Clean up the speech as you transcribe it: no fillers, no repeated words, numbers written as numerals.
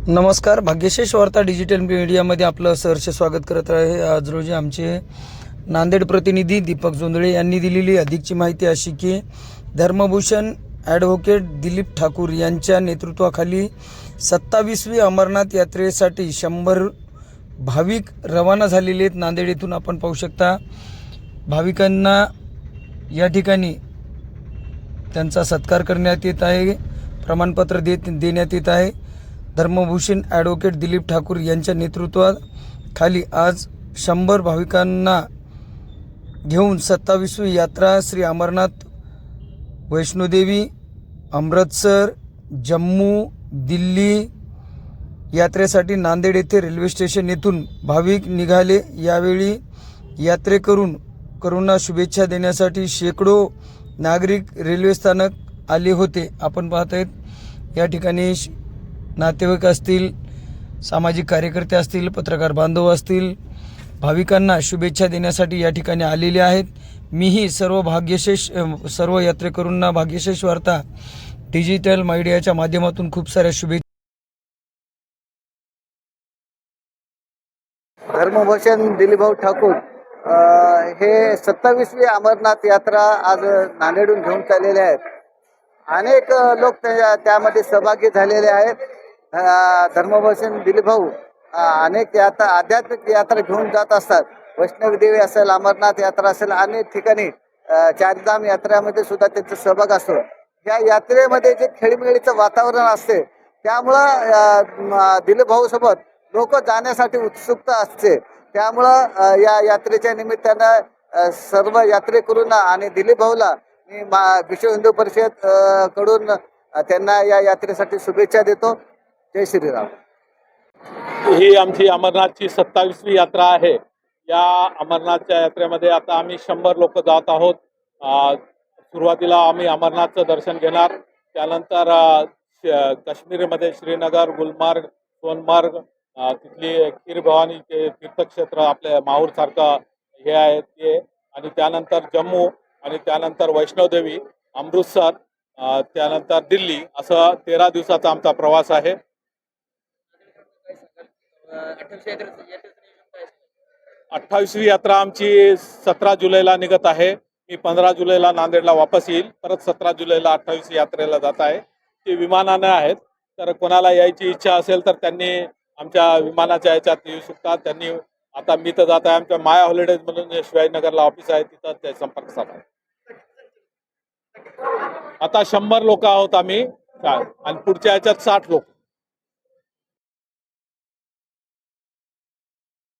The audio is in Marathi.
नमस्कार. भाग्यशेष वार्ता डिजिटल मीडियामध्ये आपलं सहर्ष स्वागत करत आहे. आज रोजी आमचे नांदेड प्रतिनिधी दीपक जोंधळे यांनी दिलेली अधिकची माहिती अशी की धर्मभूषण ॲडव्होकेट दिलीप ठाकूर यांच्या नेतृत्वाखाली 27वी अमरनाथ यात्रेसाठी 100 भाविक रवाना झालेले आहेत. नांदेड येथून आपण पाहू शकता भाविकांना या ठिकाणी त्यांचा सत्कार करण्यात येत आहे, प्रमाणपत्र देण्यात येत आहे. धर्मभूषण ॲडव्होकेट दिलीप ठाकूर यांच्या नेतृत्वाखाली आज 100 भाविकांना घेऊन 27वी यात्रा श्री अमरनाथ, वैष्णोदेवी, अमृतसर, जम्मू, दिल्ली यात्रेसाठी नांदेड येथे रेल्वे स्टेशन येथून भाविक निघाले. यावेळी यात्रेकरूंना शुभेच्छा देण्यासाठी शेकडो नागरिक रेल्वे स्थानक आले होते. आपण पाहत आहेत या ठिकाणी नातेवाईक असतील, सामाजिक कार्यकर्ते असतील, पत्रकार बांधव असतील, भाविकांना शुभेच्छा देण्यासाठी या ठिकाणी आलेले आहेत. मीही सर्व यात्रेकरूंना भाग्यशेष वार्ता डिजिटल मीडियाच्या माध्यमातून खूप साऱ्या शुभेच्छा. धर्मभूषण दिलीपभाऊ ठाकूर हे 27वी अमरनाथ यात्रा आज नांदेडहून घेऊन चाललेले आहेत. अनेक लोक त्यामध्ये सहभागी झालेले आहेत. धर्मभूषण दिलीपभाऊ अनेक आध्यात्मिक यात्रा घेऊन जात असतात. वैष्णवी देवी असेल, अमरनाथ यात्रा असेल, अनेक ठिकाणी चारधाम यात्रेमध्ये सुद्धा त्यांचा सहभाग असतो. या यात्रेमध्ये जे खेळीमेळीचं वातावरण असते त्यामुळं दिलीपभाऊ सोबत लोक जाण्यासाठी उत्सुकता असते. त्यामुळं या यात्रेच्या निमित्तानं सर्व यात्रेकरूंना आणि दिलीपभाऊला मी विश्व हिंदू परिषद कडून त्यांना या यात्रेसाठी शुभेच्छा देतो. जय श्रीराम. ही आमची अमरनाथची 27वी यात्रा आहे. या अमरनाथच्या यात्रेमध्ये आता आम्ही 100 लोक जात आहोत. सुरुवातीला आम्ही अमरनाथचं दर्शन घेणार, त्यानंतर काश्मीरमध्ये श्रीनगर, गुलमार्ग, सोनमार्ग, तिथली खीर भवानीचे तीर्थक्षेत्र आपल्या माहूरसारखं हे आहे ते, आणि त्यानंतर जम्मू, आणि त्यानंतर वैष्णोदेवी, अमृतसर, त्यानंतर दिल्ली, असं 13 दिवसाचा आमचा प्रवास आहे. 28वी यात्रा आमची 17 जुलैला निघत आहे. मी 15 जुलैला नांदेडला वापस येईल. परत 17 जुलैला 28वी यात्रेला जात आहे. ती विमानाने आहेत, तर कोणाला यायची इच्छा असेल तर त्यांनी आमच्या विमानाच्या याच्यात येऊ शकतात. त्यांनी आता मी तर जात आहे, आमच्या माया हॉलिडेज म्हणून शिवाजीनगरला ऑफिस आहे, तिथं ते संपर्क साधा. आता 100 लोक आहोत आम्ही, आणि पुढच्या याच्यात 60 लोक.